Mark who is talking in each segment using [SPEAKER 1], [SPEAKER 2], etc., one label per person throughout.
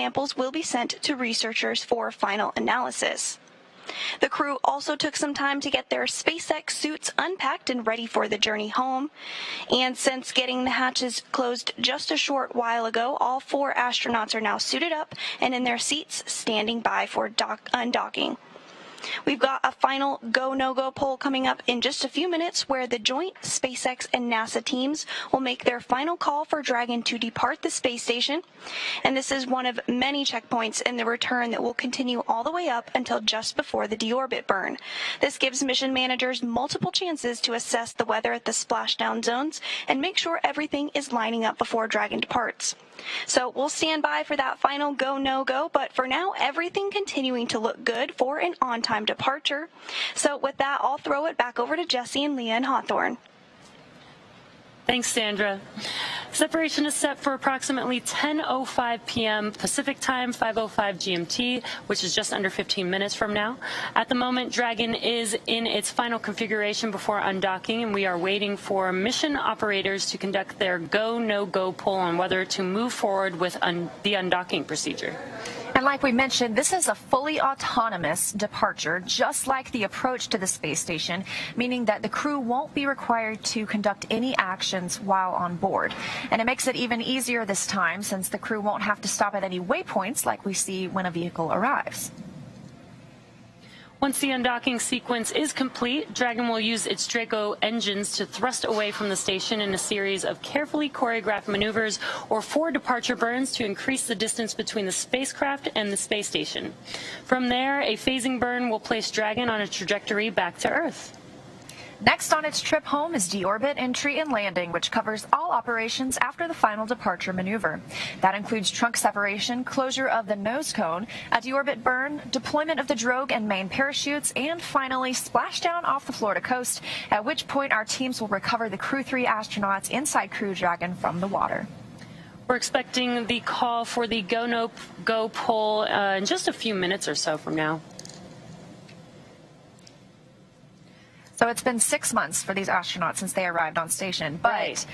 [SPEAKER 1] samples will be sent to researchers for final analysis. The crew also took some time to get their SpaceX suits unpacked and ready for the journey home. And since getting the hatches closed just a short while ago, all 4 astronauts are now suited up and in their seats, standing by for undocking. We've got a final go, no-go poll coming up in just a few minutes where the joint SpaceX and NASA teams will make their final call for Dragon to depart the space station. And this is one of many checkpoints in the return that will continue all the way up until just before the deorbit burn. This gives mission managers multiple chances to assess the weather at the splashdown zones and make sure everything is lining up before Dragon departs. So we'll stand by for that final go, no-go, but for now, everything continuing to look good for an on-time departure. So with that, I'll throw it back over to Jesse and Leah in Hawthorne.
[SPEAKER 2] Thanks, Sandra. Separation is set for approximately 10:05 p.m. Pacific Time, 5:05 GMT, which is just under 15 minutes from now. At the moment, Dragon is in its final configuration before undocking, and we are waiting for mission operators to conduct their go, no-go poll on whether to move forward with the undocking procedure.
[SPEAKER 3] And like we mentioned, this is a fully autonomous departure, just like the approach to the space station, meaning that the crew won't be required to conduct any actions while on board. And it makes it even easier this time since the crew won't have to stop at any waypoints like we see when a vehicle arrives.
[SPEAKER 2] Once the undocking sequence is complete, Dragon will use its Draco engines to thrust away from the station in a series of carefully choreographed maneuvers or 4 departure burns to increase the distance between the spacecraft and the space station. From there, a phasing burn will place Dragon on a trajectory back to Earth.
[SPEAKER 3] Next on its trip home is deorbit, entry, and landing, which covers all operations after the final departure maneuver. That includes trunk separation, closure of the nose cone, a deorbit burn, deployment of the drogue and main parachutes, and finally splashdown off the Florida coast, at which point our teams will recover the Crew 3 astronauts inside Crew Dragon from the water.
[SPEAKER 2] We're expecting the call for the go, no, go poll in just a few minutes or so from now.
[SPEAKER 3] So it's been 6 months for these astronauts since they arrived on station, but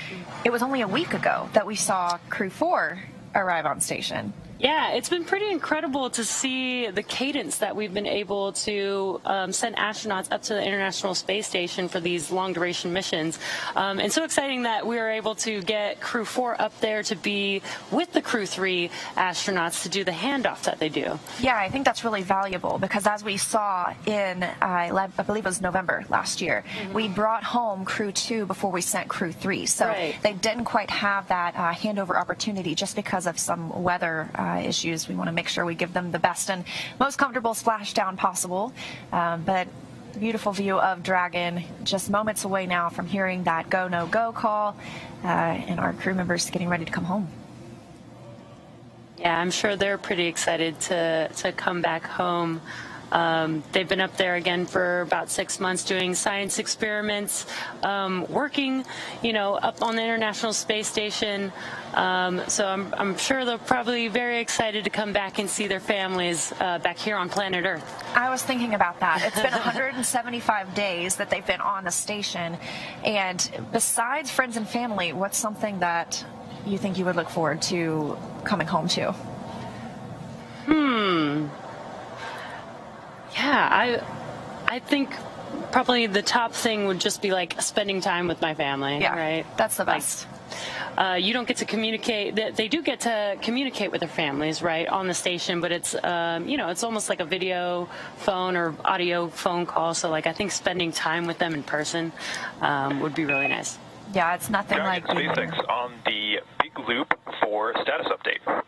[SPEAKER 3] It was only a week ago that we saw Crew 4 arrive on station.
[SPEAKER 2] Yeah, it's been pretty incredible to see the cadence that we've been able to send astronauts up to the International Space Station for these long-duration missions. And so exciting that we were able to get Crew 4 up there to be with the Crew 3 astronauts to do the handoff that they do.
[SPEAKER 3] Yeah, I think that's really valuable because as we saw in, I believe it was November last year, we brought home Crew 2 before we sent Crew 3. So they didn't quite have that handover opportunity just because of some weather issues. We want to make sure we give them the best and most comfortable splashdown possible. But beautiful view of Dragon, just moments away now from hearing that go, no, go call, and our crew members getting ready to come home.
[SPEAKER 2] Yeah, I'm sure they're pretty excited to come back home. They've been up there again for about 6 months doing science experiments, working, up on the International Space Station. So I'm sure they're probably very excited to come back and see their families back here on planet Earth.
[SPEAKER 3] I was thinking about that. It's been 175 days that they've been on the station. And besides friends and family, what's something that you think you would look forward to coming home to?
[SPEAKER 2] Yeah, I think probably the top thing would just be like spending time with my family.
[SPEAKER 3] Yeah,
[SPEAKER 2] right?
[SPEAKER 3] That's the best.
[SPEAKER 2] You don't get to communicate. They do get to communicate with their families, right, on the station, but it's, it's almost like a video phone or audio phone call. So, I think spending time with them in person would be really nice.
[SPEAKER 3] Yeah, it's nothing like
[SPEAKER 4] SpaceX on the big loop for status update.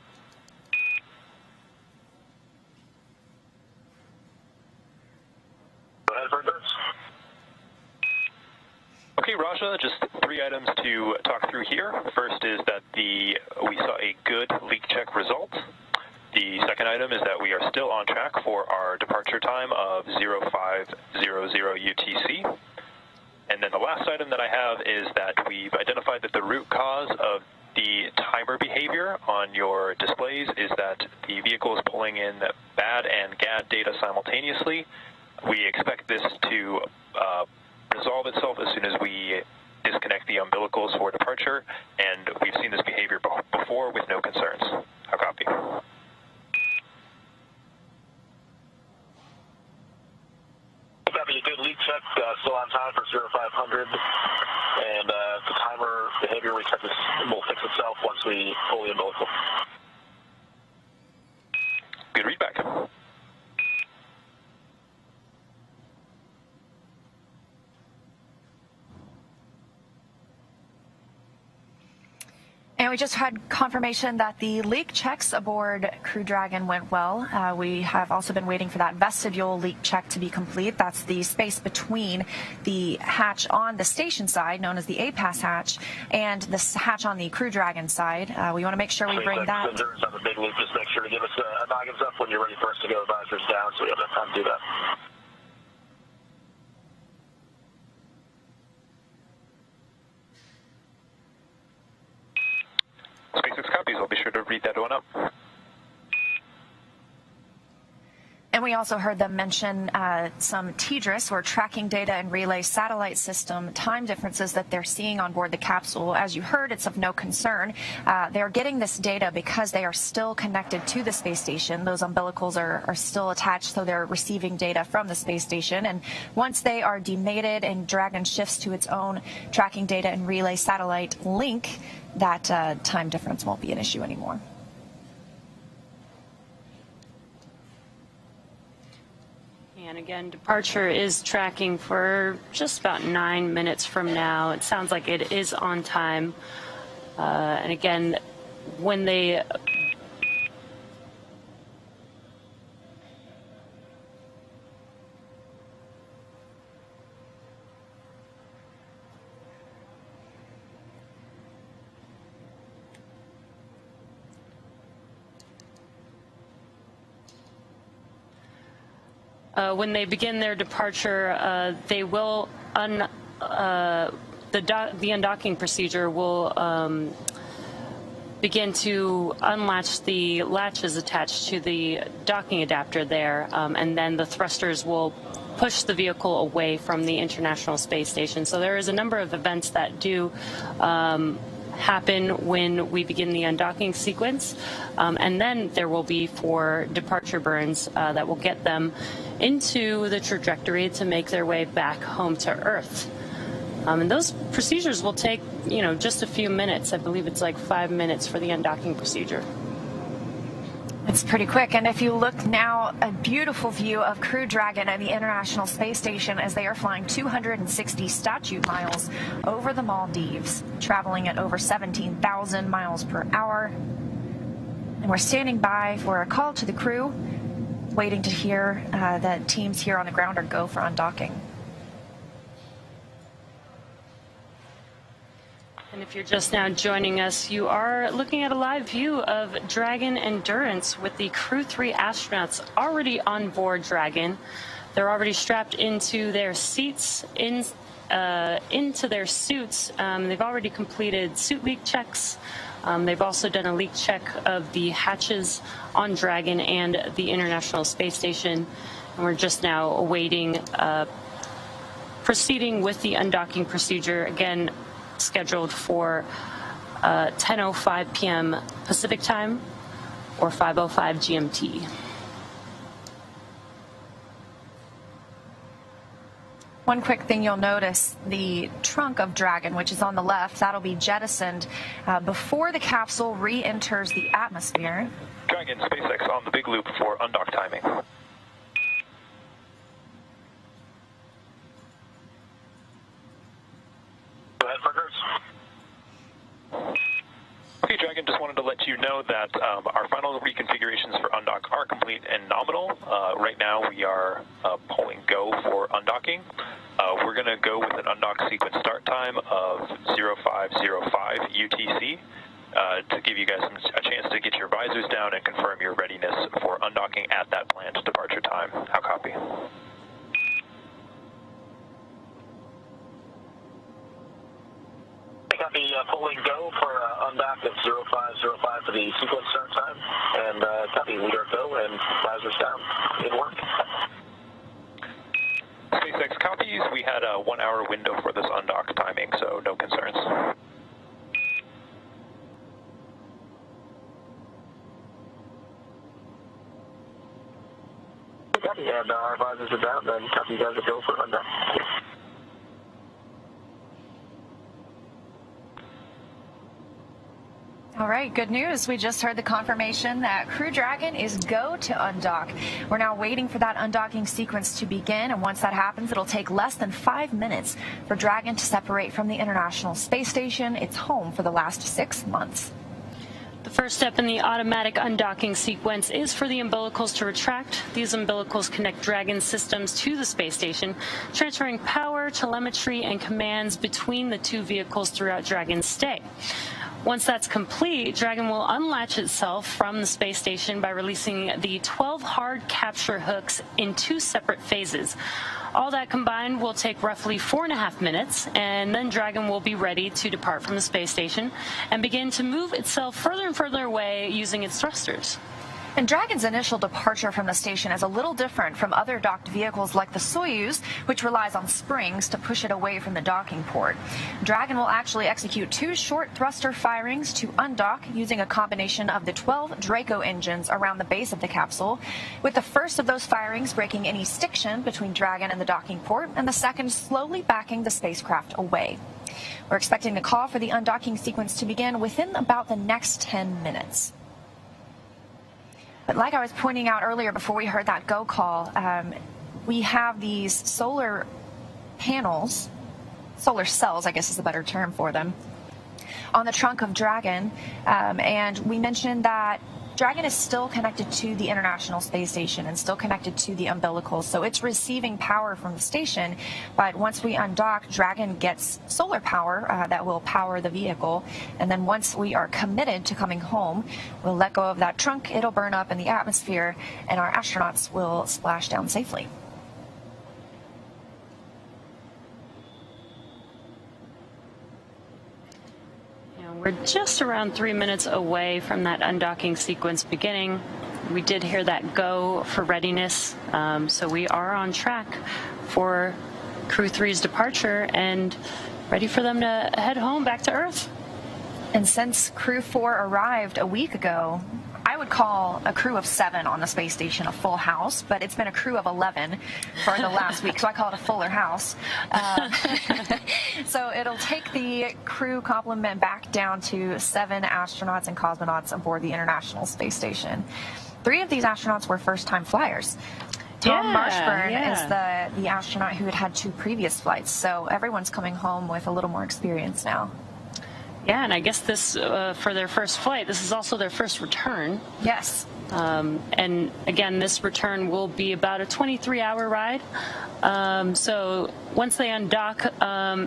[SPEAKER 4] Okay, Raja, just 3 items to talk through here. The first is that we saw a good leak check result. The second item is that we are still on track for our departure time of 0500 UTC. And then the last item that I have is that we've identified that the root cause of the timer behavior on your displays is that the vehicle is pulling in BAD and GAD data simultaneously. We expect this to resolve itself as soon as we disconnect the umbilicals for departure, and we've seen this behavior before with no concerns. How copy?
[SPEAKER 5] check, still on time for 0500, and the timer behavior will fix itself once we pull the umbilical.
[SPEAKER 4] Good readback.
[SPEAKER 3] And we just had confirmation that the leak checks aboard Crew Dragon went well. We have also been waiting for that vestibule leak check to be complete. That's the space between the hatch on the station side, known as the APAS hatch, and the hatch on the Crew Dragon side. We want to make sure we bring that.
[SPEAKER 5] Endurance on the big loop, just make sure to give us a noggins up when you're ready for us to go advisors down, so we have enough time to do that.
[SPEAKER 4] SpaceX copies. I'll be sure to read that one up.
[SPEAKER 3] And we also heard them mention some TDRS, or Tracking Data and Relay Satellite System, time differences that they're seeing on board the capsule. As you heard, it's of no concern. They're getting this data because they are still connected to the space station. Those umbilicals are still attached, so they're receiving data from the space station. And once they are demated and Dragon shifts to its own Tracking Data and Relay Satellite link, that time difference won't be an issue anymore.
[SPEAKER 2] And again, departure is tracking for just about 9 minutes from now. It sounds like it is on time. And again, when they begin their departure, they will the undocking procedure will begin to unlatch the latches attached to the docking adapter there, and then the thrusters will push the vehicle away from the International Space Station. So there is a number of events that do happen when we begin the undocking sequence, and then there will be 4 departure burns that will get them into the trajectory to make their way back home to Earth. And those procedures will take, just a few minutes. I believe it's like 5 minutes for the undocking procedure.
[SPEAKER 3] It's pretty quick. And if you look now, a beautiful view of Crew Dragon and the International Space Station as they are flying 260 statute miles over the Maldives, traveling at over 17,000 miles per hour. And we're standing by for a call to the crew, waiting to hear that teams here on the ground are go for undocking.
[SPEAKER 2] And if you're just now joining us, you are looking at a live view of Dragon Endurance with the Crew 3 astronauts already on board Dragon. They're already strapped into their seats, into their suits. They've already completed suit leak checks. They've also done a leak check of the hatches on Dragon and the International Space Station. And we're just now awaiting proceeding with the undocking procedure, again scheduled for 10:05 p.m. Pacific time or 5:05 GMT.
[SPEAKER 3] One quick thing you'll notice, the trunk of Dragon, which is on the left, that'll be jettisoned before the capsule re-enters the atmosphere.
[SPEAKER 4] Dragon, SpaceX on the big loop for undock timing.
[SPEAKER 5] Go ahead, Parker.
[SPEAKER 4] Okay, Dragon, just wanted to let you know that our final reconfigurations for undock are complete and nominal. Right now we are pulling go for undocking. We're going to go with an undock sequence start time of 0505 UTC to give you guys a chance to get your visors down and confirm your readiness for undocking at that planned departure time. How copy?
[SPEAKER 5] Copy, pulling go for undock at 0505 for the sequence start time, and copy, leader go and visors down. Good work.
[SPEAKER 4] SpaceX copies. We had a 1-hour window for this undock timing, so no concerns.
[SPEAKER 5] Copy, and our visors are down, then copy, you guys are go for undock.
[SPEAKER 3] All right, good news. We just heard the confirmation that Crew Dragon is go to undock. We're now waiting for that undocking sequence to begin, and once that happens, it'll take less than 5 minutes for Dragon to separate from the International Space Station. It's home for the last 6 months.
[SPEAKER 2] The first step in the automatic undocking sequence is for the umbilicals to retract. These umbilicals connect Dragon systems to the space station, transferring power, telemetry, and commands between the two vehicles throughout Dragon's stay. Once that's complete, Dragon will unlatch itself from the space station by releasing the 12 hard capture hooks in 2 separate phases. All that combined will take roughly 4.5 minutes, and then Dragon will be ready to depart from the space station and begin to move itself further and further away using its thrusters.
[SPEAKER 3] And Dragon's initial departure from the station is a little different from other docked vehicles like the Soyuz, which relies on springs to push it away from the docking port. Dragon will actually execute 2 short thruster firings to undock using a combination of the 12 Draco engines around the base of the capsule, with the first of those firings breaking any stiction between Dragon and the docking port, and the second slowly backing the spacecraft away. We're expecting the call for the undocking sequence to begin within about the next 10 minutes. But like I was pointing out earlier before we heard that go call, we have these solar panels, solar cells, I guess is a better term for them, on the trunk of Dragon. And we mentioned that Dragon is still connected to the International Space Station and still connected to the umbilicals, so it's receiving power from the station. But once we undock, Dragon gets solar power that will power the vehicle. And then once we are committed to coming home, we'll let go of that trunk, it'll burn up in the atmosphere, and our astronauts will splash down safely.
[SPEAKER 2] We're just around 3 minutes away from that undocking sequence beginning. We did hear that go for readiness, so we are on track for Crew 3's departure and ready for them to head home back to Earth.
[SPEAKER 3] And since Crew 4 arrived a week ago, I would call a crew of 7 on the space station a full house, but it's been a crew of 11 for the last week, so I call it a fuller house. So it'll take the crew complement back down to 7 astronauts and cosmonauts aboard the International Space Station. 3 of these astronauts were first-time flyers. Tom Marshburn is the astronaut who had 2 previous flights, so everyone's coming home with a little more experience now.
[SPEAKER 2] Yeah, and I guess this, for their first flight, this is also their first return.
[SPEAKER 3] Yes.
[SPEAKER 2] And again, this return will be about a 23-hour ride. So once they undock,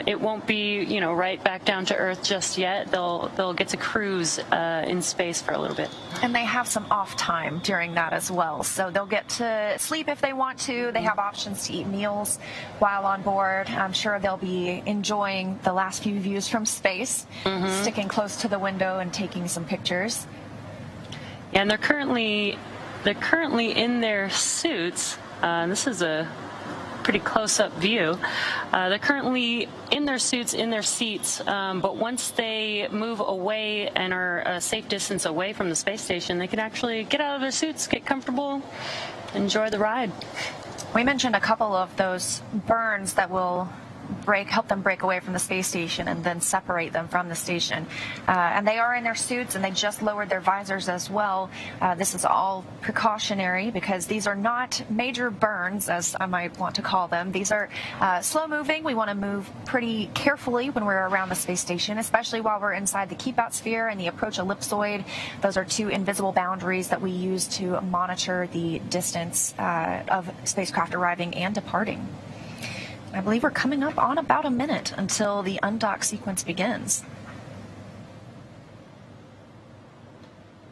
[SPEAKER 2] it won't be, right back down to Earth just yet. They'll get to cruise in space for a little bit.
[SPEAKER 3] And they have some off time during that as well. So they'll get to sleep if they want to. They have options to eat meals while on board. I'm sure they'll be enjoying the last few views from space, sticking close to the window and taking some pictures.
[SPEAKER 2] Yeah, and they're currently in their suits. This is a pretty close-up view. They're currently in their suits, in their seats, but once they move away and are a safe distance away from the space station, they can actually get out of their suits, get comfortable, enjoy the ride.
[SPEAKER 3] We mentioned a couple of those burns that will help them break away from the space station and then separate them from the station. And they are in their suits, and they just lowered their visors as well. This is all precautionary because these are not major burns, as I might want to call them. These are slow moving. We want to move pretty carefully when we're around the space station, especially while we're inside the keep out sphere and the approach ellipsoid. Those are 2 invisible boundaries that we use to monitor the distance of spacecraft arriving and departing. I believe we're coming up on about a minute until the undock sequence begins.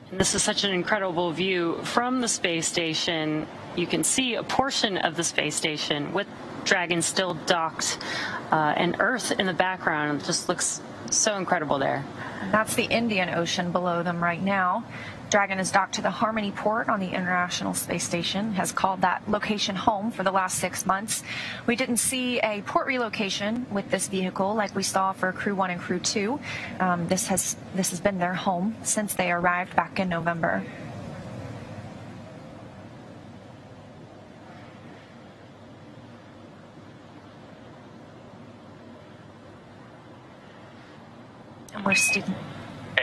[SPEAKER 2] And this is such an incredible view from the space station. You can see a portion of the space station with Dragon still docked and Earth in the background. It just looks so incredible there.
[SPEAKER 3] That's the Indian Ocean below them right now. Dragon is docked to the Harmony port on the International Space Station, has called that location home for the last 6 months. We didn't see a port relocation with this vehicle like we saw for Crew 1 and Crew 2. This has been their home since they arrived back in November.
[SPEAKER 4] And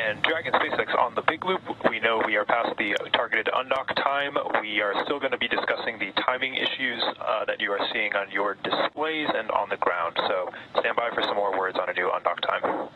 [SPEAKER 4] And Dragon SpaceX on the big loop, we know we are past the targeted undock time. We are still going to be discussing the timing issues that you are seeing on your displays and on the ground. So stand by for some more words on a new undock time.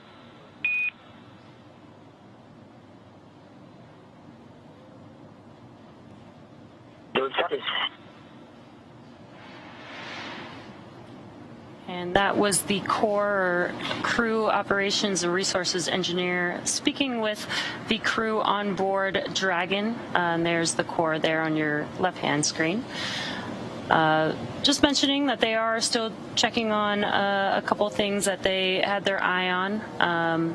[SPEAKER 2] And that was the core crew operations and resources engineer speaking with the crew on board Dragon. There's the core there on your left-hand screen. Just mentioning that they are still checking on a couple of things that they had their eye on.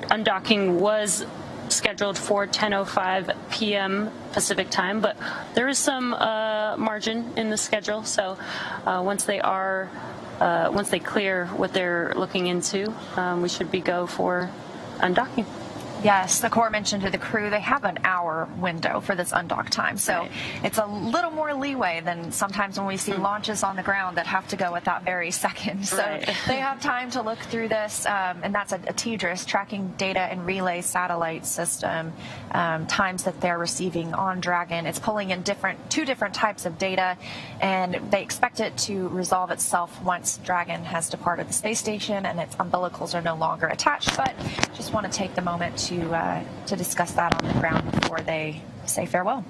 [SPEAKER 2] Undocking was scheduled for 10:05 p.m. Pacific time, but there is some margin in the schedule. So once they clear what they're looking into, we should be go for undocking.
[SPEAKER 3] Yes, the Corps mentioned to the crew they have an hour window for this undock time, so it's a little more leeway than sometimes when we see launches on the ground that have to go at that very second. So they have time to look through this, and that's a TDRS, Tracking Data and Relay Satellite System, times that they're receiving on Dragon. It's pulling in two different types of data, and they expect it to resolve itself once Dragon has departed the space station and its umbilicals are no longer attached. But just want to take the moment to discuss that on the ground before they say farewell.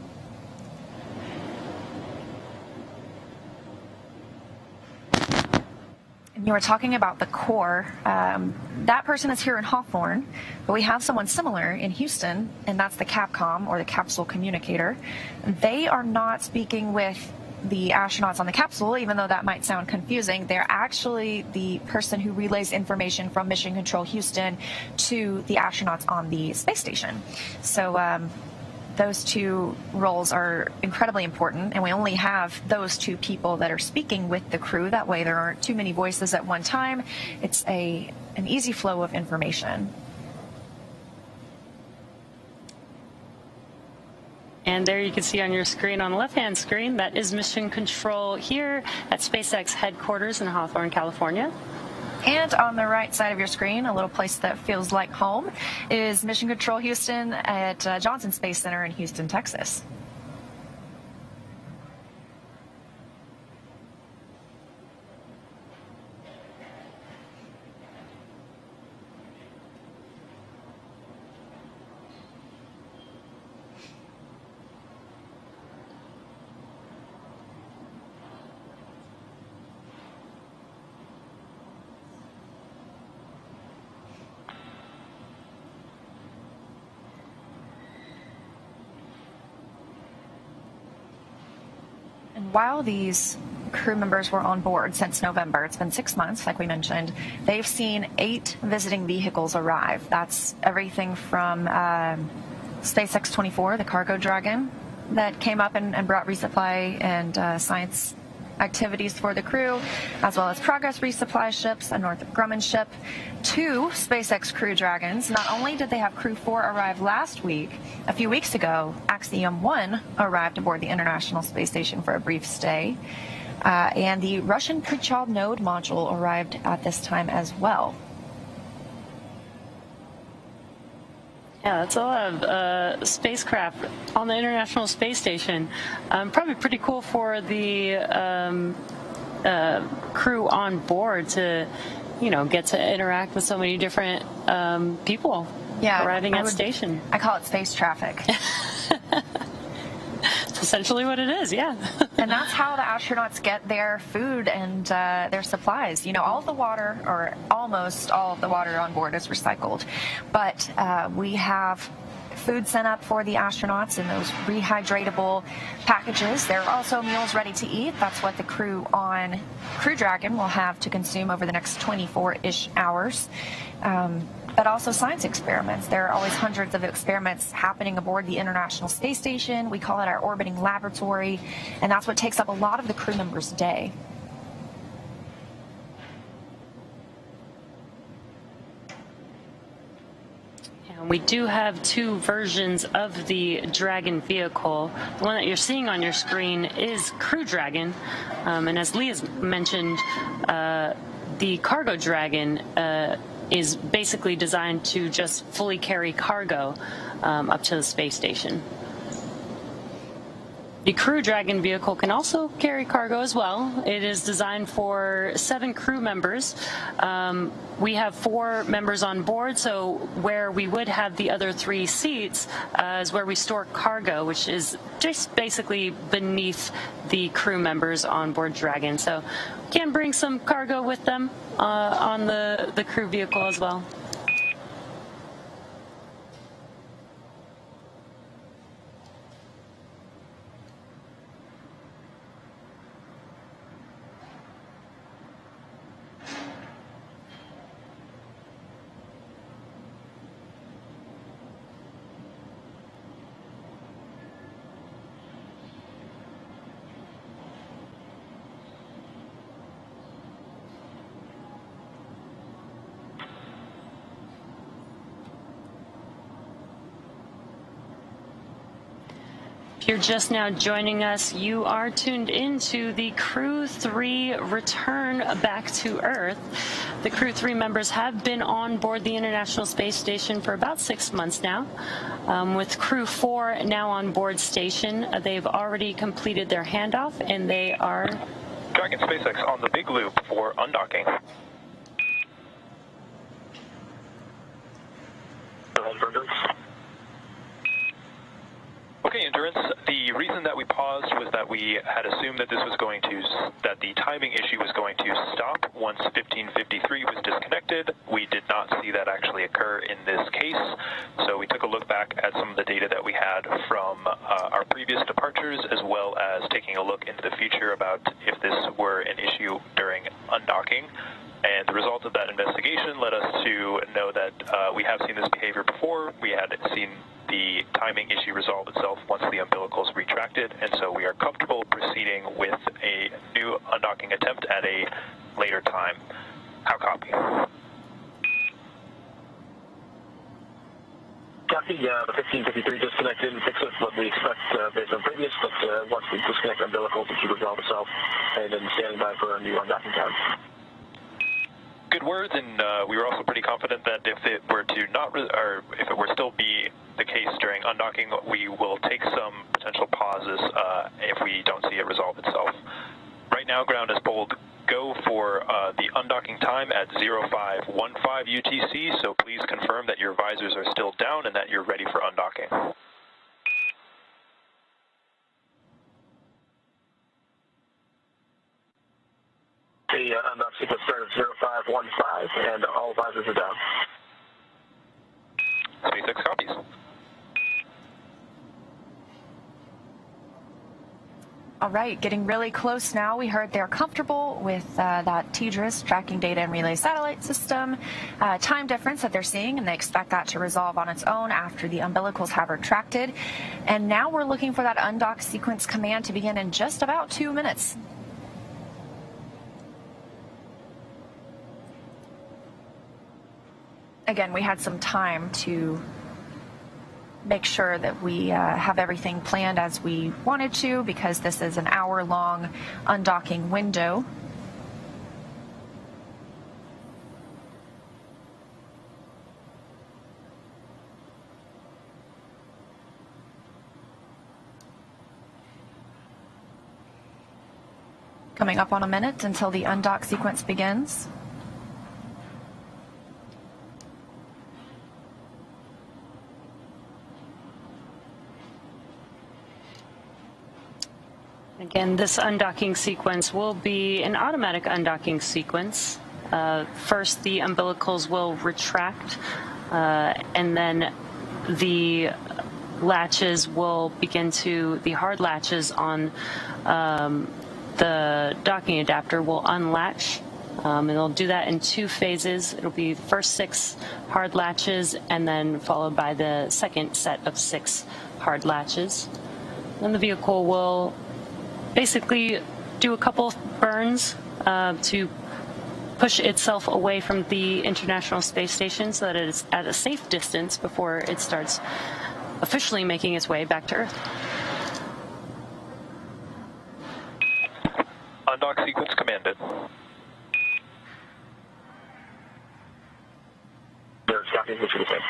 [SPEAKER 3] And you were talking about the core. That person is here in Hawthorne, but we have someone similar in Houston, and that's the Capcom, or the Capsule Communicator. They are not speaking with the astronauts on the capsule, even though that might sound confusing. They're actually the person who relays information from Mission Control Houston to the astronauts on the space station. So those two roles are incredibly important, and we only have those two people that are speaking with the crew. That way there aren't too many voices at one time. It's an easy flow of information.
[SPEAKER 2] And there you can see on your screen, on the left-hand screen, that is Mission Control here at SpaceX headquarters in Hawthorne, California.
[SPEAKER 3] And on the right side of your screen, a little place that feels like home, is Mission Control Houston at Johnson Space Center in Houston, Texas. While these crew members were on board since November, it's been 6 months, like we mentioned, they've seen 8 visiting vehicles arrive. That's everything from SpaceX 24, the cargo Dragon, that came up and brought resupply and science activities for the crew, as well as Progress resupply ships, a Northrop Grumman ship, 2 SpaceX Crew Dragons. Not only did they have Crew 4 arrive last week, a few weeks ago, Axiom 1 arrived aboard the International Space Station for a brief stay, and the Russian Prychal node module arrived at this time as well.
[SPEAKER 2] Yeah, that's a lot of spacecraft on the International Space Station. Probably pretty cool for the crew on board to, get to interact with so many different people arriving at station.
[SPEAKER 3] I call it space traffic.
[SPEAKER 2] It's essentially what it is, yeah.
[SPEAKER 3] And that's how the astronauts get their food and their supplies. All of the water, or almost all of the water on board, is recycled. But we have food sent up for the astronauts in those rehydratable packages. There are also meals ready to eat. That's what the crew on Crew Dragon will have to consume over the next 24-ish hours. But also science experiments. There are always hundreds of experiments happening aboard the International Space Station. We call it our orbiting laboratory, and that's what takes up a lot of the crew members' day.
[SPEAKER 2] And we do have 2 versions of the Dragon vehicle. The one that you're seeing on your screen is Crew Dragon, and as Lee has mentioned, the Cargo Dragon is basically designed to just fully carry cargo up to the space station. The Crew Dragon vehicle can also carry cargo as well. It is designed for 7 crew members. We have 4 members on board, so where we would have the other 3 seats is where we store cargo, which is just basically beneath the crew members on board Dragon. So can bring some cargo with them on the crew vehicle as well. If you're just now joining us, you are tuned into the Crew 3 return back to Earth. The Crew 3 members have been on board the International Space Station for about 6 months now. With Crew 4 now on board station, they've already completed their handoff, and they are...
[SPEAKER 4] Dragon SpaceX on the big loop for undocking. Okay, Endurance. The reason that we paused was that we had assumed that that the timing issue was going to stop once 1553 was disconnected. We did not see that actually occur in this case, so we took a look back at some of the data that we had from our previous departures, as well as taking a look into the future about if this were an issue during undocking. And the result of that investigation led us to know that we have seen this behavior before. We had seen the timing issue resolve itself once the umbilicals retracted, and so we are comfortable proceeding with a new undocking attempt at a later time. How copy?
[SPEAKER 5] Copy, the 1553 disconnected and fix it what we expect based on previous, but once we disconnect umbilicals, it should resolve itself, and then standing by for a new undocking time.
[SPEAKER 4] Good words, and we were also pretty confident that if it were to not, or if it were still be the case during undocking, we will take some potential pauses if we don't see it resolve itself. Right now, ground is pulled go for the undocking time at 0515 UTC, so please confirm that your visors are still down and that you're ready for undocking.
[SPEAKER 5] The undock sequence started at 0515 and all visors are down.
[SPEAKER 4] SpaceX copies.
[SPEAKER 3] All right, getting really close now. We heard they're comfortable with that TDRS, Tracking Data and Relay Satellite System, time difference that they're seeing, and they expect that to resolve on its own after the umbilicals have retracted. And now we're looking for that undock sequence command to begin in just about 2 minutes. Again, we had some time to make sure that we have everything planned as we wanted to, because this is an hour-long undocking window. Coming up on a minute until the undock sequence begins.
[SPEAKER 2] Again, this undocking sequence will be an automatic undocking sequence. First, the umbilicals will retract, and then the latches will begin to, the hard latches on the docking adapter will unlatch. And they'll do that in 2 phases. It'll be the first 6 hard latches, and then followed by the second set of 6 hard latches. Then the vehicle will basically do a couple burns to push itself away from the International Space Station so that it's at a safe distance before it starts officially making its way back to Earth.
[SPEAKER 4] Undock sequence commanded.
[SPEAKER 5] wish you the same.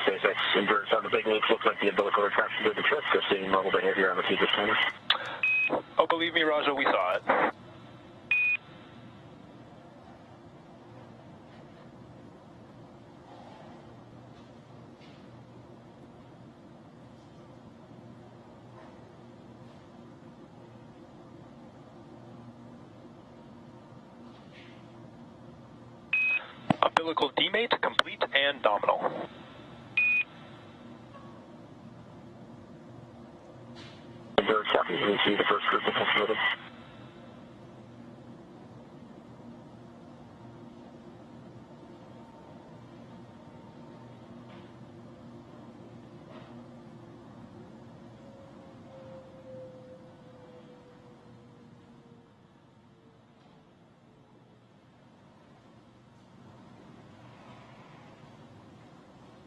[SPEAKER 5] SpaceX inverts on the big loops. Looks like the umbilical retraction did the trick. They're seeing normal behavior on the Tejas timer.
[SPEAKER 4] Oh, believe me, Raja, we saw it. Umbilical demate, complete and nominal.
[SPEAKER 5] Invert copy. We see the first group of estimated.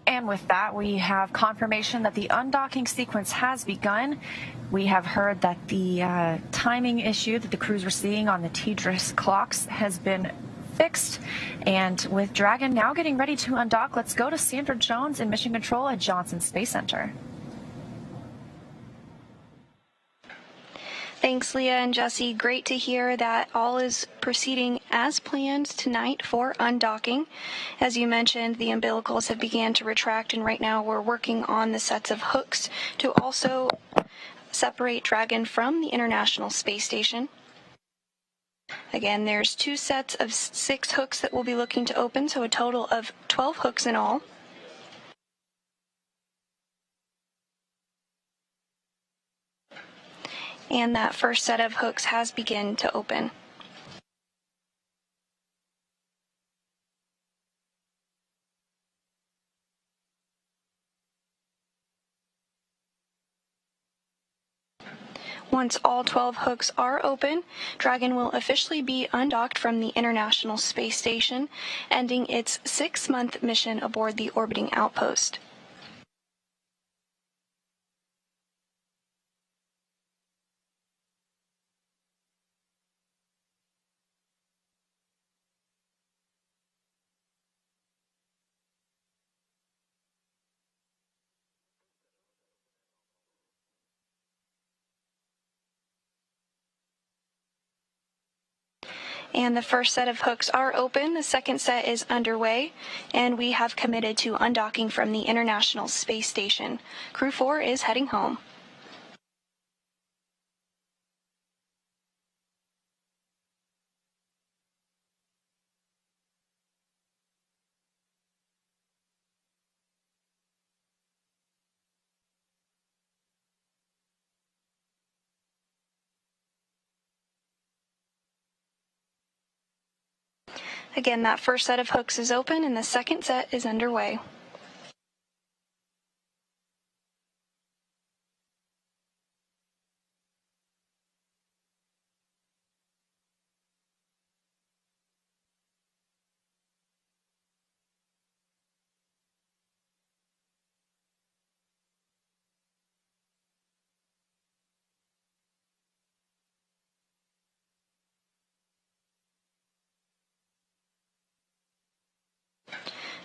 [SPEAKER 3] And with that, we have confirmation that the undocking sequence has begun. We have heard that the timing issue that the crews were seeing on the Tejas clocks has been fixed. And with Dragon now getting ready to undock, let's go to Sandra Jones in Mission Control at Johnson Space Center.
[SPEAKER 1] Thanks, Leah and Jesse. Great to hear that all is proceeding as planned tonight for undocking. As you mentioned, the umbilicals have began to retract, and right now we're working on the sets of hooks to also separate Dragon from the International Space Station. Again, there's 2 sets of 6 hooks that we'll be looking to open, so a total of 12 hooks in all. And that first set of hooks has begun to open. Once all 12 hooks are open, Dragon will officially be undocked from the International Space Station, ending its 6-month mission aboard the orbiting outpost. And the first set of hooks are open, the second set is underway, and we have committed to undocking from the International Space Station. Crew 4 is heading home. Again, that first set of hooks is open and the second set is underway.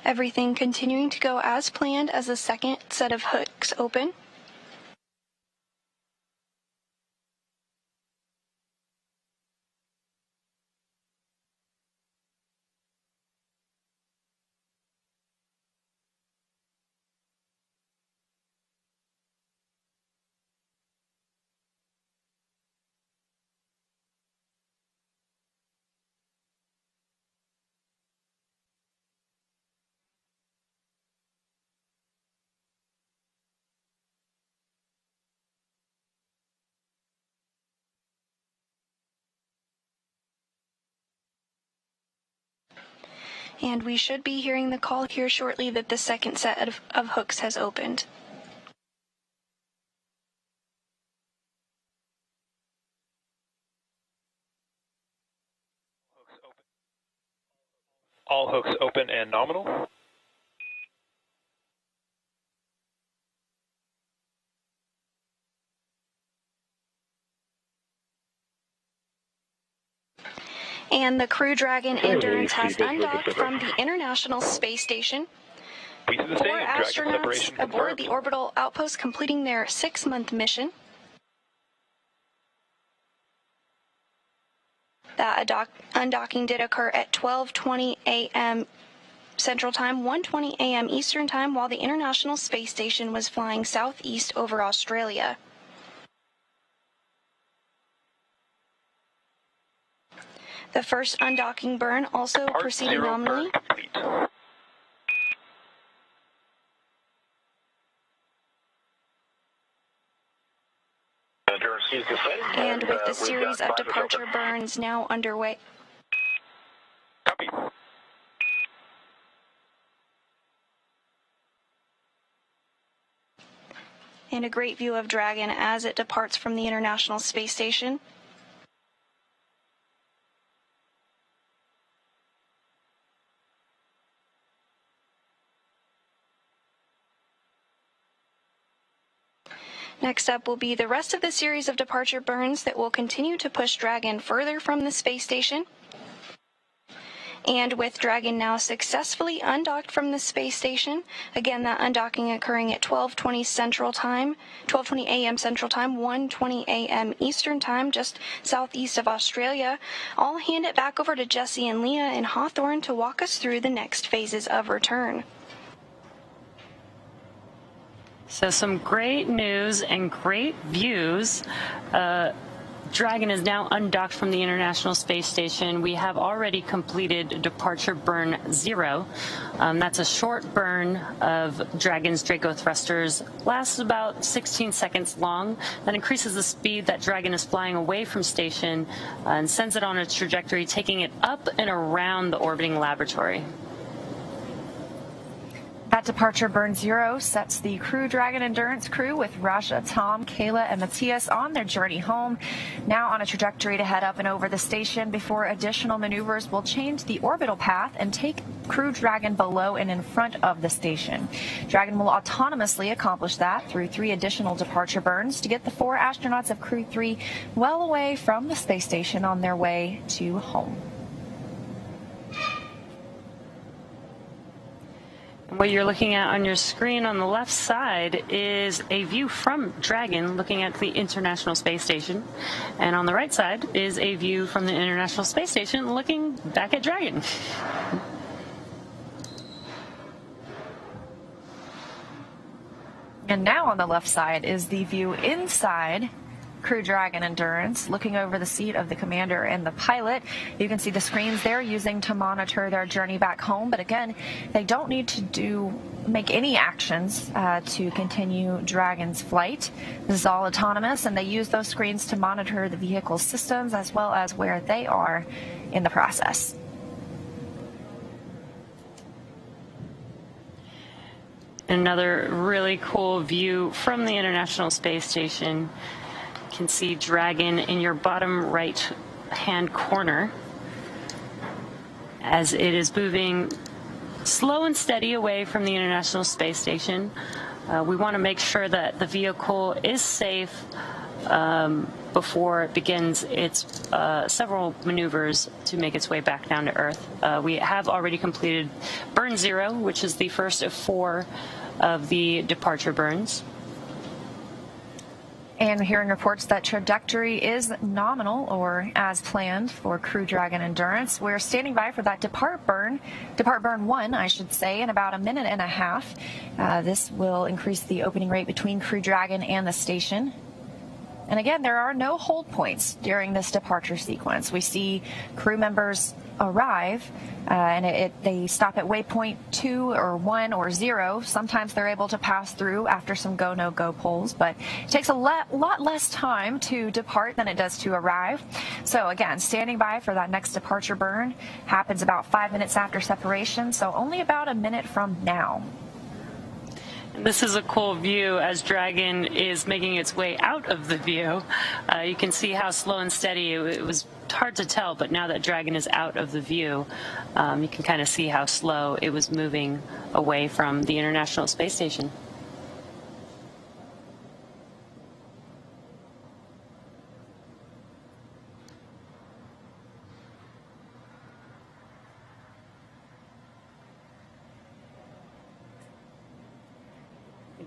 [SPEAKER 1] Everything continuing to go as planned as the second set of hooks open. And we should be hearing the call here shortly that the second set of hooks has opened.
[SPEAKER 4] All hooks open and nominal.
[SPEAKER 1] And the Crew Dragon Endurance has undocked from the International Space Station.
[SPEAKER 4] We see the
[SPEAKER 1] 4
[SPEAKER 4] same. Dragon
[SPEAKER 1] astronauts
[SPEAKER 4] separation
[SPEAKER 1] aboard
[SPEAKER 4] confirmed.
[SPEAKER 1] the orbital outpost completing their 6-month mission. That undocking did occur at 12:20 a.m. Central Time, 1:20 a.m. Eastern Time, while the International Space Station was flying southeast over Australia. The first undocking burn also
[SPEAKER 4] Part
[SPEAKER 1] proceeding
[SPEAKER 4] 0
[SPEAKER 1] nominally.
[SPEAKER 4] burn complete.
[SPEAKER 1] And with the series of departure burns now underway.
[SPEAKER 4] Copy.
[SPEAKER 1] And a great view of Dragon as it departs from the International Space Station. Next up will be the rest of the series of departure burns that will continue to push Dragon further from the space station. And with Dragon now successfully undocked from the space station, again that undocking occurring at 12:20 Central Time, 12:20 a.m. Central Time, 1:20 a.m. Eastern Time, just southeast of Australia, I'll hand it back over to Jesse and Leah in Hawthorne to walk us through the next phases of return.
[SPEAKER 2] So some great news and great views. Dragon is now undocked from the International Space Station. We have already completed departure burn 0. That's a short burn of Dragon's Draco thrusters. Lasts about 16 seconds long. That increases the speed that Dragon is flying away from station and sends it on a trajectory, taking it up and around the orbiting laboratory.
[SPEAKER 3] That departure burn 0 sets the Crew Dragon Endurance crew with Raja, Tom, Kayla, and Matthias on their journey home, now on a trajectory to head up and over the station before additional maneuvers will change the orbital path and take Crew Dragon below and in front of the station. Dragon will autonomously accomplish that through 3 additional departure burns to get the 4 astronauts of Crew 3 well away from the space station on their way to home.
[SPEAKER 2] What you're looking at on your screen on the left side is a view from Dragon looking at the International Space Station. And on the right side is a view from the International Space Station looking back at Dragon.
[SPEAKER 3] And now on the left side is the view inside Crew Dragon Endurance, looking over the seat of the commander and the pilot. You can see the screens they're using to monitor their journey back home, but again, they don't need to make any actions to continue Dragon's flight. This is all autonomous, and they use those screens to monitor the vehicle's systems as well as where they are in the process.
[SPEAKER 2] Another really cool view from the International Space Station. You can see Dragon in your bottom right hand corner as it is moving slow and steady away from the International Space Station. We want to make sure that the vehicle is safe before it begins its several maneuvers to make its way back down to Earth. We have already completed burn 0, which is the first of 4 of the departure burns.
[SPEAKER 3] And we're hearing reports that trajectory is nominal or as planned for Crew Dragon Endurance. We're standing by for that depart burn 1, I should say, in about a minute and a half. This will increase the opening rate between Crew Dragon and the station. And again, there are no hold points during this departure sequence. We see crew members arrive and they stop at waypoint 2 or 1 or 0. Sometimes they're able to pass through after some go, no go polls, but it takes a lot less time to depart than it does to arrive. So again, standing by for that next departure burn happens about 5 minutes after separation, so only about a minute from now.
[SPEAKER 2] This is a cool view as Dragon is making its way out of the view. You can see how slow and steady it was hard to tell, but now that Dragon is out of the view, you can kind of see how slow it was moving away from the International Space Station.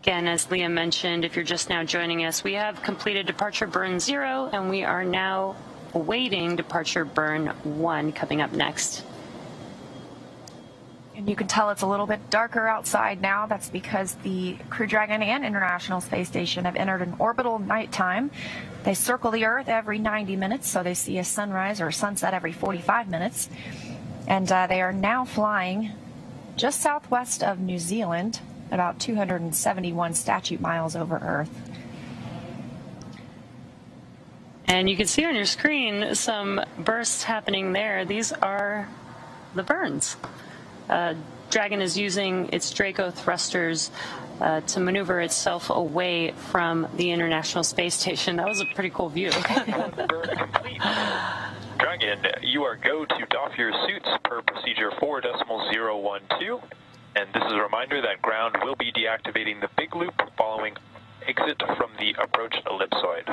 [SPEAKER 2] Again, as Liam mentioned, if you're just now joining us, we have completed departure burn 0, and we are now awaiting departure burn 1 coming up next.
[SPEAKER 3] And you can tell it's a little bit darker outside now. That's because the Crew Dragon and International Space Station have entered an orbital nighttime. They circle the Earth every 90 minutes, so they see a sunrise or a sunset every 45 minutes. And they are now flying just southwest of New Zealand, about 271 statute miles over Earth.
[SPEAKER 2] And you can see on your screen some bursts happening there. These are the burns. Dragon is using its Draco thrusters to maneuver itself away from the International Space Station. That was a pretty cool view.
[SPEAKER 4] Burn complete. Dragon, you are go to doff your suits per procedure 4.012. And this is a reminder that ground will be deactivating the big loop following exit from the approach ellipsoid.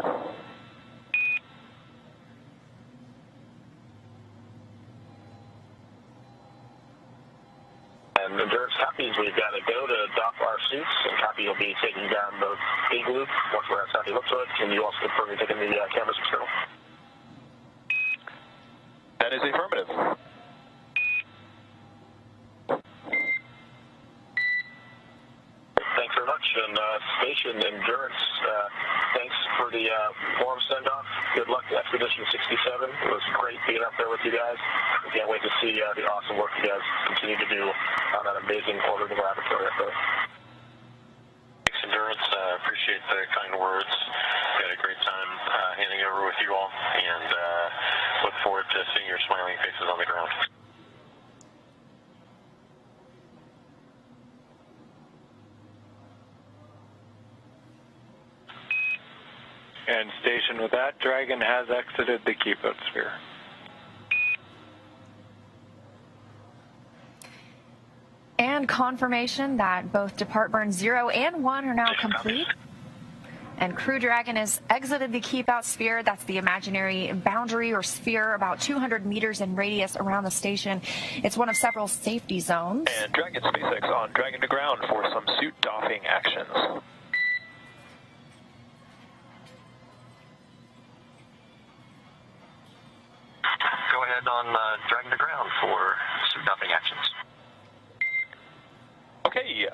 [SPEAKER 5] And Endurance copies, we've got to go to dock our suits, and copy will be taking down the big loop once we're outside the ellipsoid. Can you also confirm you're taking the cameras external?
[SPEAKER 4] That is affirmative.
[SPEAKER 5] Thanks very much. And Station Endurance, thanks for the warm send-off. Good luck to Expedition 67. It was great being up there with you guys. We can't wait to see the awesome work you guys continue to do on that amazing orbiting laboratory up there.
[SPEAKER 6] Thanks, Endurance. Appreciate the kind words. Had a great time handing over with you all, and look forward to seeing your smiling faces on the ground.
[SPEAKER 7] And Station, with that, Dragon has exited the keep-out sphere.
[SPEAKER 3] And confirmation that both Depart Burn 0 and 1 are now complete. And Crew Dragon has exited the keep-out sphere. That's the imaginary boundary or sphere about 200 meters in radius around the station. It's one of several safety zones.
[SPEAKER 4] And Dragon SpaceX on Dragon to ground for some suit doffing actions.
[SPEAKER 6] Go ahead on Dragon to ground for suit doffing actions.
[SPEAKER 4] Okay,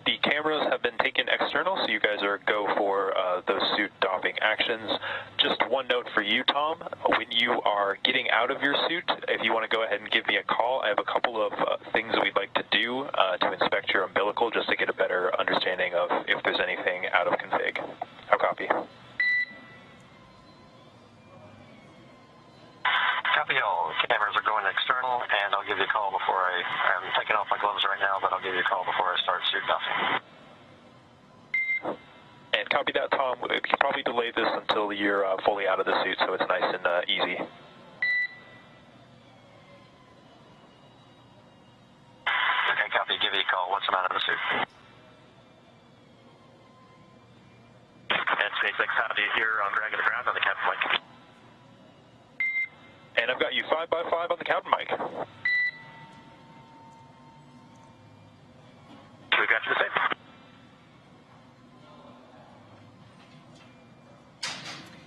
[SPEAKER 4] the cameras have been taken external, so you guys are go for those suit doffing actions. Just one note for you, Tom. When you are getting out of your suit, if you want to go ahead and give me a call, I have a couple of things that we'd like to do to inspect your umbilical, just to get a better understanding of if there's anything out of config. How copy?
[SPEAKER 6] Copy all. Cameras are going external, and I'll give you a call before I'm taking off my gloves right now, but I'll give you a call before I start suit doffing.
[SPEAKER 4] And copy that, Tom. We can probably delay this until you're fully out of the suit, so it's nice and easy.
[SPEAKER 6] Okay, copy. Give you a call once I'm out of the suit. And SpaceX, howdy here on Dragon to ground on the captain mic.
[SPEAKER 4] And I've got you 5x5 on the captain mic.
[SPEAKER 6] We've got you the same.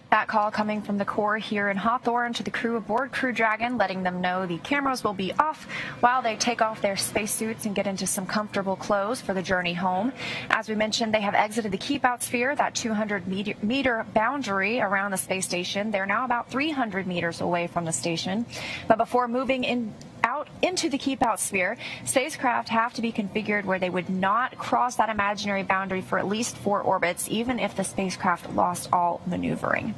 [SPEAKER 3] That call coming from the Corps here in Hawthorne to the crew aboard Crew Dragon, letting them know the cameras will be off while they take off their spacesuits and get into some comfortable clothes for the journey home. As we mentioned, they have exited the keep-out sphere, that 200-meter boundary around the space station. They're now about 300 meters away from the station. But before moving out into the keep-out sphere, spacecraft have to be configured where they would not cross that imaginary boundary for at least 4 orbits, even if the spacecraft lost all maneuvering.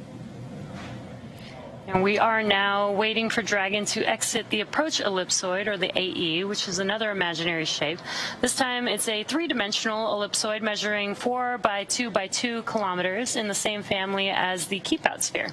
[SPEAKER 2] And we are now waiting for Dragon to exit the approach ellipsoid, or the AE, which is another imaginary shape. This time it's a 3-dimensional ellipsoid measuring 4 by 2 by 2 kilometers in the same family as the keep-out sphere.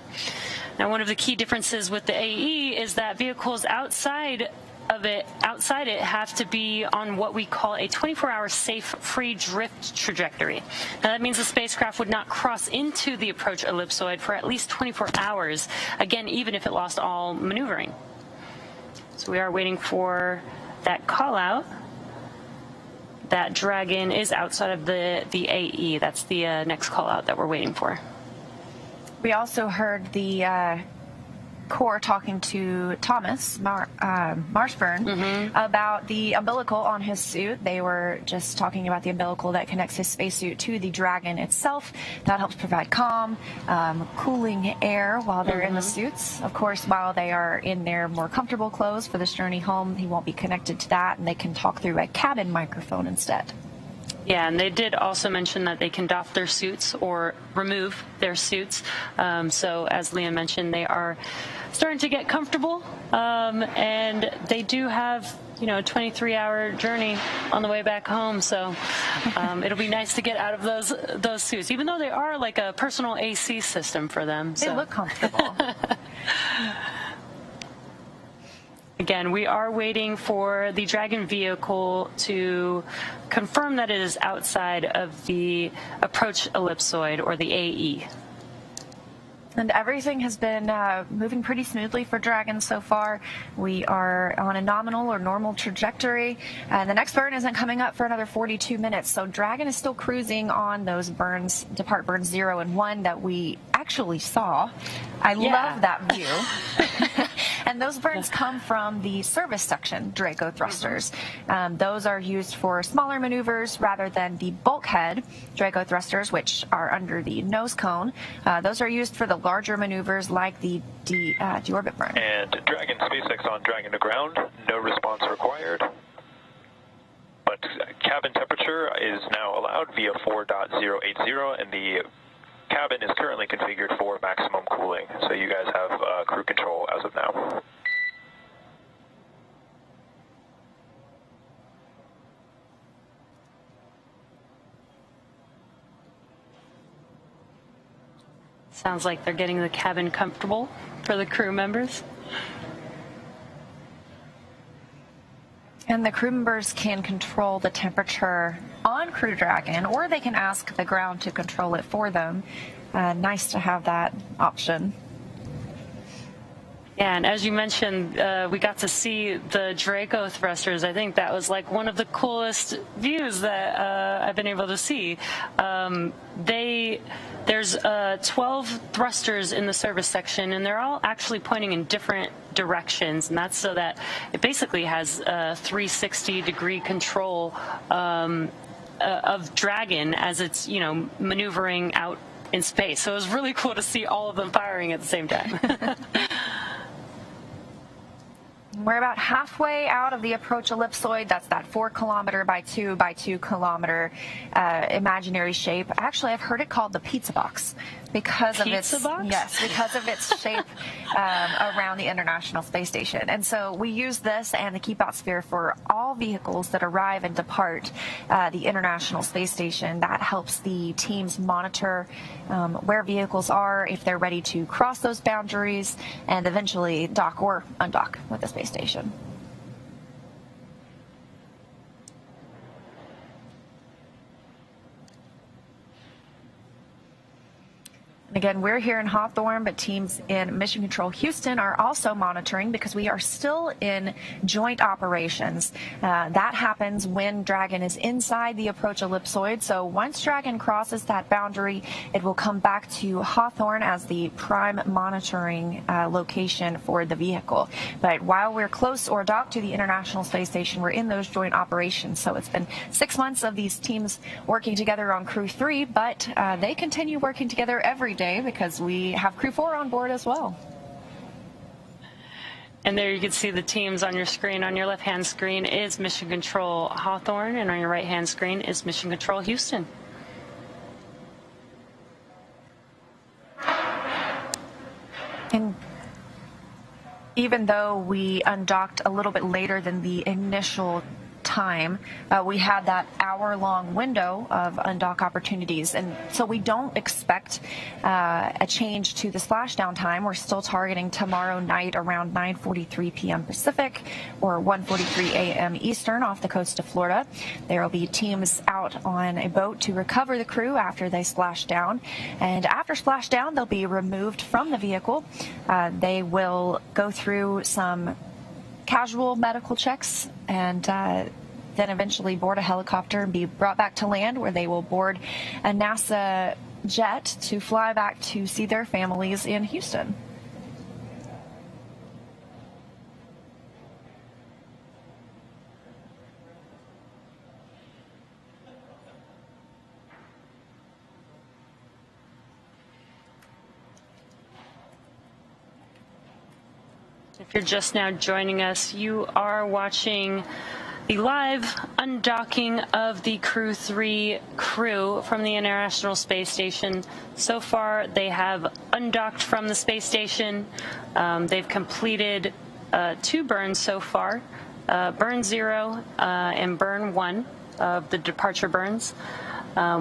[SPEAKER 2] Now, one of the key differences with the AE is that vehicles outside it have to be on what we call a 24-hour safe free drift trajectory. Now that means the spacecraft would not cross into the approach ellipsoid for at least 24 hours, again, even if it lost all maneuvering. So we are waiting for that call out. that Dragon is outside of the AE. That's the next call out that we're waiting for.
[SPEAKER 3] We also heard the Corps talking to Thomas Marshburn about the umbilical on his suit. They were just talking about the umbilical that connects his spacesuit to the Dragon itself. That helps provide calm, cooling air while they're in the suits. Of course, while they are in their more comfortable clothes for this journey home, he won't be connected to that, and they can talk through a cabin microphone instead.
[SPEAKER 2] Yeah, and they did also mention that they can doff their suits or remove their suits. So as Leah mentioned, they are starting to get comfortable, and they do have, a 23-hour journey on the way back home. So it'll be nice to get out of those suits, even though they are like a personal AC system for them.
[SPEAKER 3] They look comfortable.
[SPEAKER 2] Again, we are waiting for the Dragon vehicle to confirm that it is outside of the approach ellipsoid, or the AE.
[SPEAKER 3] And everything has been moving pretty smoothly for Dragon so far. We are on a nominal or normal trajectory, and the next burn isn't coming up for another 42 minutes. So Dragon is still cruising on those burns, depart burns 0 and 1 that we actually saw. I love that view. And those burns come from the service section Draco thrusters. Those are used for smaller maneuvers rather than the bulkhead Draco thrusters, which are under the nose cone. Those are used for the larger maneuvers like the deorbit burn.
[SPEAKER 4] And Dragon SpaceX on Dragon to ground, no response required. But cabin temperature is now allowed via 4.080, and the cabin is currently configured for maximum cooling. So you guys have crew control as of now.
[SPEAKER 2] Sounds like they're getting the cabin comfortable for the crew members.
[SPEAKER 3] And the crew members can control the temperature on Crew Dragon, or they can ask the ground to control it for them. Nice to have that option.
[SPEAKER 2] Yeah, and as you mentioned, we got to see the Draco thrusters. I think that was like one of the coolest views that I've been able to see. There's 12 thrusters in the service section, and they're all actually pointing in different directions, and that's so that it basically has 360-degree control of Dragon as it's, maneuvering out in space. So it was really cool to see all of them firing at the same time.
[SPEAKER 3] We're about halfway out of the approach ellipsoid. That's that 4 kilometer by 2 by 2 kilometer imaginary shape. Actually, I've heard it called the pizza box because of its shape around the International Space Station. And so we use this and the Keep Out Sphere for all vehicles that arrive and depart the International Space Station. That helps the teams monitor where vehicles are, if they're ready to cross those boundaries, and eventually dock or undock with the space station. Again, we're here in Hawthorne, but teams in Mission Control Houston are also monitoring because we are still in joint operations. That happens when Dragon is inside the approach ellipsoid. So once Dragon crosses that boundary, it will come back to Hawthorne as the prime monitoring location for the vehicle. But while we're close or docked to the International Space Station, we're in those joint operations. So it's been 6 months of these teams working together on Crew 3, but they continue working together every day because we have Crew 4 on board as well.
[SPEAKER 2] And there you can see the teams on your screen. On your left-hand screen is Mission Control Hawthorne, and on your right-hand screen is Mission Control Houston.
[SPEAKER 3] And even though we undocked a little bit later than the initial time, we had that hour-long window of undock opportunities, and so we don't expect a change to the splashdown time. We're still targeting tomorrow night around 9:43 p.m. Pacific or 1:43 a.m. Eastern off the coast of Florida. There will be teams out on a boat to recover the crew after they splash down, and after splashdown they'll be removed from the vehicle. They will go through some casual medical checks and then eventually board a helicopter and be brought back to land, where they will board a NASA jet to fly back to see their families in Houston.
[SPEAKER 2] If you're just now joining us, you are watching the live undocking of the Crew 3 crew from the International Space Station. So far, they have undocked from the space station. They've completed 2 burns so far, burn 0 and burn 1 of the departure burns.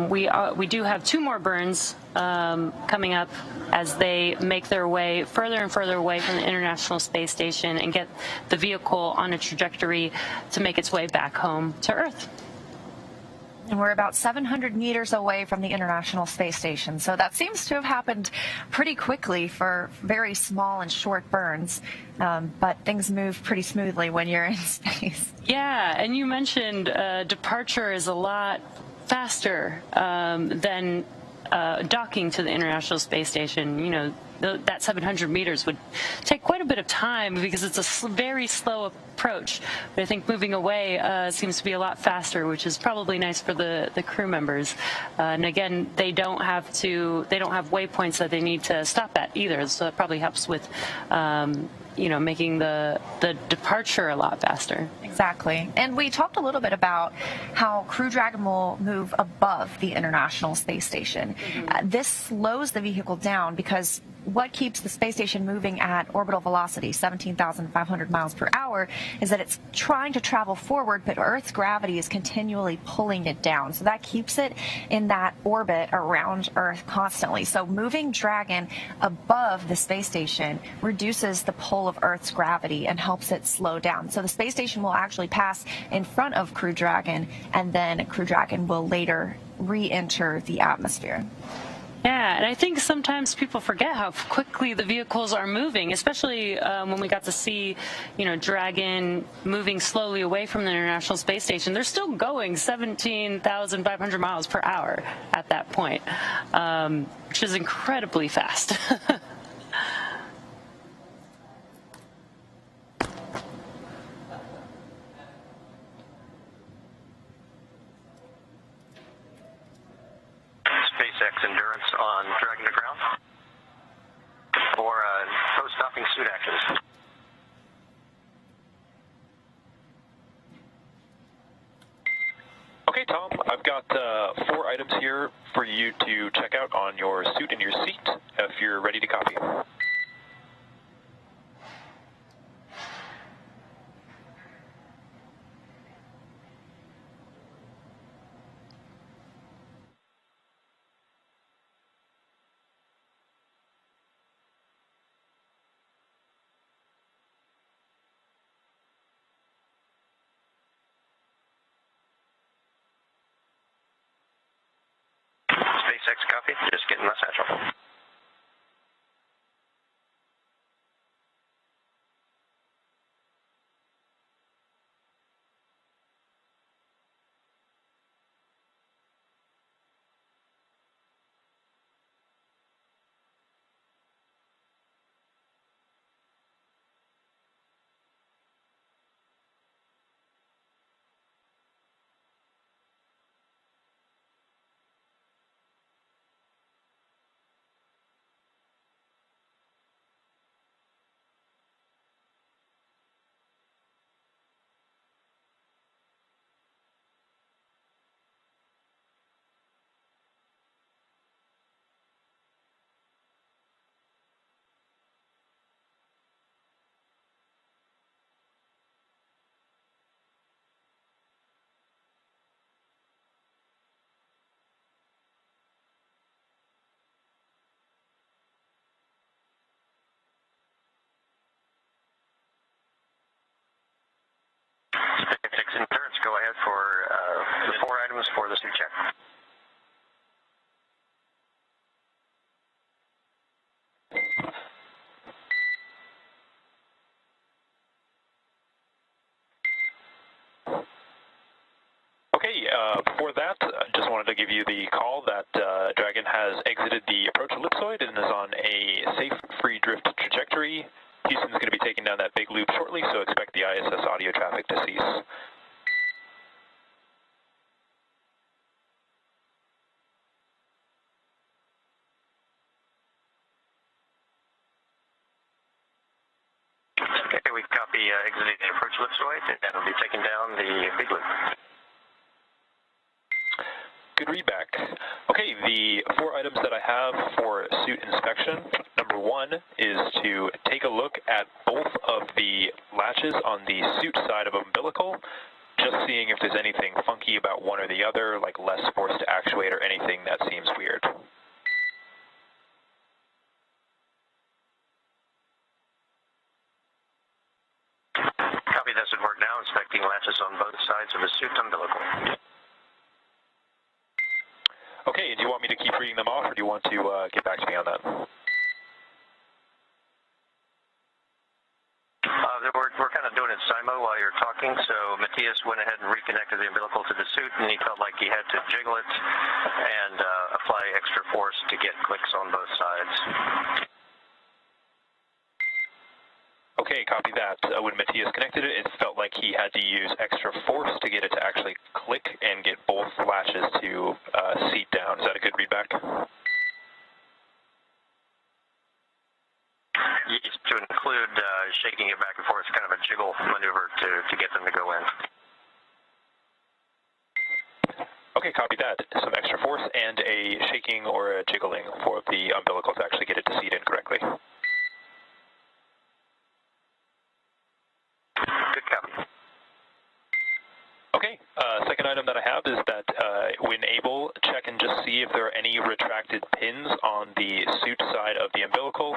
[SPEAKER 2] We do have 2 more burns coming up as they make their way further and further away from the International Space Station and get the vehicle on a trajectory to make its way back home to Earth.
[SPEAKER 3] And we're about 700 meters away from the International Space Station. So that seems to have happened pretty quickly for very small and short burns. But things move pretty smoothly when you're in space.
[SPEAKER 2] Yeah, and you mentioned departure is a lot faster than docking to the International Space Station. You know, that 700 meters would take quite a bit of time because it's a very slow approach. But I think moving away seems to be a lot faster, which is probably nice for the crew members. And again, they don't have waypoints that they need to stop at either. So it probably helps with making the departure a lot faster.
[SPEAKER 3] Exactly. And we talked a little bit about how Crew Dragon will move above the International Space Station. This slows the vehicle down because what keeps the space station moving at orbital velocity, 17,500 miles per hour, is that it's trying to travel forward, but Earth's gravity is continually pulling it down. So that keeps it in that orbit around Earth constantly. So moving Dragon above the space station reduces the pull of Earth's gravity and helps it slow down. So the space station will actually pass in front of Crew Dragon, and then Crew Dragon will later re-enter the atmosphere.
[SPEAKER 2] Yeah, and I think sometimes people forget how quickly the vehicles are moving, especially when we got to see, Dragon moving slowly away from the International Space Station. They're still going 17,500 miles per hour at that point, which is incredibly fast.
[SPEAKER 5] SpaceX Endurance on Dragon to ground for post-docking suit actions.
[SPEAKER 4] Okay, Tom, I've got 4 items here for you to check out on your suit and your seat if you're ready to copy.
[SPEAKER 5] SpaceX copy, just getting my satchel.
[SPEAKER 4] Okay, before that, I just wanted to give you the call that Dragon has exited the approach ellipsoid and is on a safe free drift trajectory. Houston's going to be taking down that big loop shortly, so expect the ISS audio traffic to cease.
[SPEAKER 6] Okay, we copy exiting the approach ellipsoid, and we'll be taking down the big loop.
[SPEAKER 4] Good readback. Okay, the 4 items that I have for suit inspection. Number 1 is to take a look at both of the latches on the suit side of umbilical, just seeing if there's anything funky about one or the other, like less force to actuate or anything that seems weird.
[SPEAKER 6] Copy, that should work now, inspecting latches on both sides of the suit umbilical.
[SPEAKER 4] Okay, do you want me to keep reading them off, or do you want to get back to me on that?
[SPEAKER 6] We're kind of doing it SIMO while you're talking, so Matthias went ahead and reconnected the umbilical to the suit, and he felt like he had to jiggle it and apply extra force to get clicks on both sides.
[SPEAKER 4] Okay, copy that. When Matthias connected it, it felt like he had to use extra force to get it to actually click and get both latches to seat down. Is that a good readback?
[SPEAKER 6] Yes, to include shaking it back and forth, kind of a jiggle maneuver to get them to go in.
[SPEAKER 4] Okay, copy that. Some extra force and a shaking or a jiggling for the umbilical to actually get it to seat in correctly.
[SPEAKER 6] Good copy.
[SPEAKER 4] Okay, second item that I have is that when able, check and just see if there are any retracted pins on the suit side of the umbilical.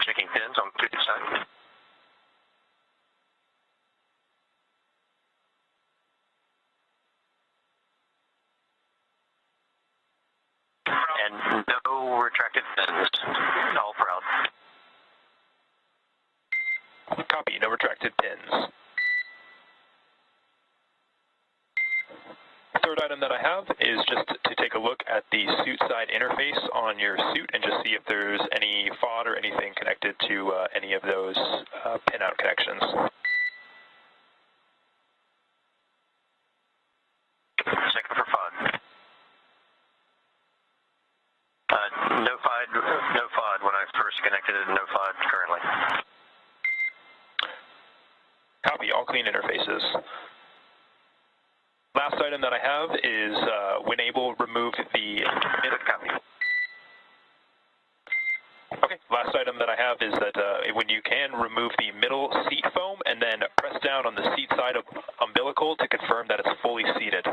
[SPEAKER 6] Checking pins on the suit side. And no retracted pins. All proud.
[SPEAKER 4] Copy, no retracted pins. Third item that I have is just to take a look at the suit side interface on your suit and just see if there's any FOD or anything connected to any of those pinout connections.
[SPEAKER 6] Second for FOD. No FOD when I first connected it, no FOD currently.
[SPEAKER 4] Copy, all clean interfaces. Last item that I have is, when able, remove the middle copy. Okay, last item that I have is that when you can, remove the middle seat foam and then press down on the seat side of umbilical to confirm that it's fully seated.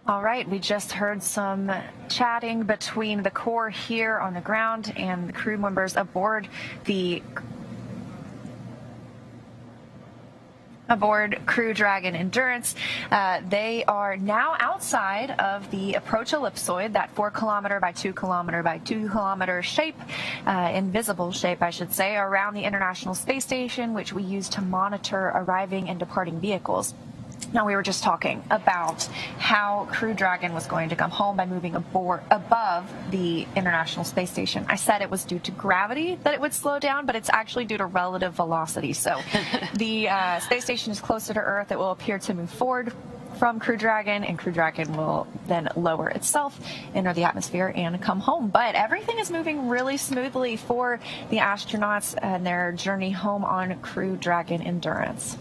[SPEAKER 3] All right, we just heard some chatting between the Corps here on the ground and the crew members aboard Crew Dragon Endurance. They are now outside of the approach ellipsoid, that 4 kilometer by 2 kilometer by 2 kilometer shape, invisible shape, I should say, around the International Space Station, which we use to monitor arriving and departing vehicles. Now, we were just talking about how Crew Dragon was going to come home by moving above the International Space Station. I said it was due to gravity that it would slow down, but it's actually due to relative velocity. So the space station is closer to Earth. It will appear to move forward from Crew Dragon, and Crew Dragon will then lower itself, enter the atmosphere, and come home. But everything is moving really smoothly for the astronauts and their journey home on Crew Dragon Endurance.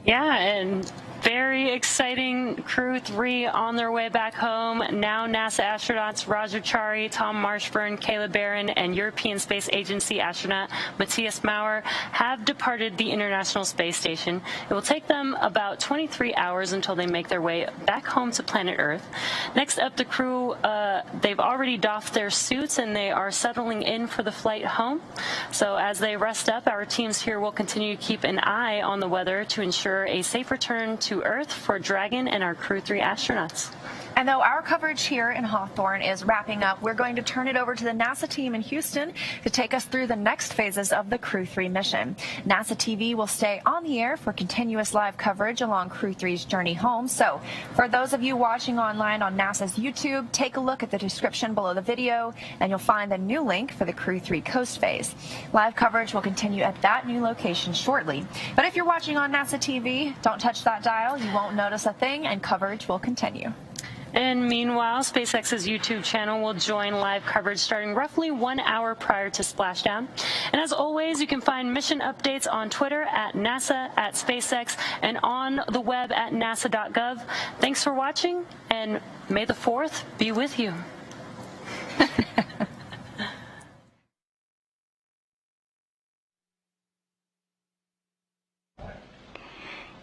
[SPEAKER 2] Yeah, and Very exciting. Crew 3 on their way back home. Now NASA astronauts Roger Chari, Tom Marshburn, Caleb Barron, and European Space Agency astronaut Matthias Maurer have departed the International Space Station. It will take them about 23 hours until they make their way back home to planet Earth. Next up, the crew, they've already doffed their suits and they are settling in for the flight home. So as they rest up, our teams here will continue to keep an eye on the weather to ensure a safe return to Earth for Dragon and our Crew 3 astronauts.
[SPEAKER 3] And though our coverage here in Hawthorne is wrapping up, we're going to turn it over to the NASA team in Houston to take us through the next phases of the Crew 3 mission. NASA TV will stay on the air for continuous live coverage along Crew 3's journey home. So for those of you watching online on NASA's YouTube, take a look at the description below the video and you'll find the new link for the Crew 3 coast phase. Live coverage will continue at that new location shortly. But if you're watching on NASA TV, don't touch that dial. You won't notice a thing and coverage will continue.
[SPEAKER 2] And meanwhile, SpaceX's YouTube channel will join live coverage starting roughly 1 hour prior to splashdown. And as always, you can find mission updates on Twitter at NASA, at SpaceX, and on the web at nasa.gov. Thanks for watching, and may the 4th be with you.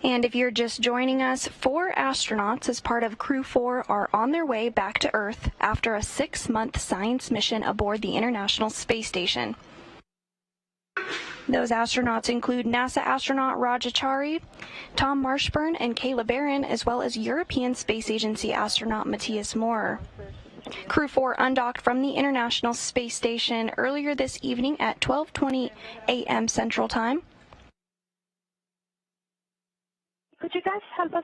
[SPEAKER 1] And if you're just joining us, 4 astronauts as part of Crew 4 are on their way back to Earth after a 6-month science mission aboard the International Space Station. Those astronauts include NASA astronaut Roger Chari, Tom Marshburn, and Caleb Barron, as well as European Space Agency astronaut Matthias Maurer. Crew 4 undocked from the International Space Station earlier this evening at 12:20 a.m. Central Time.
[SPEAKER 8] Could you guys help us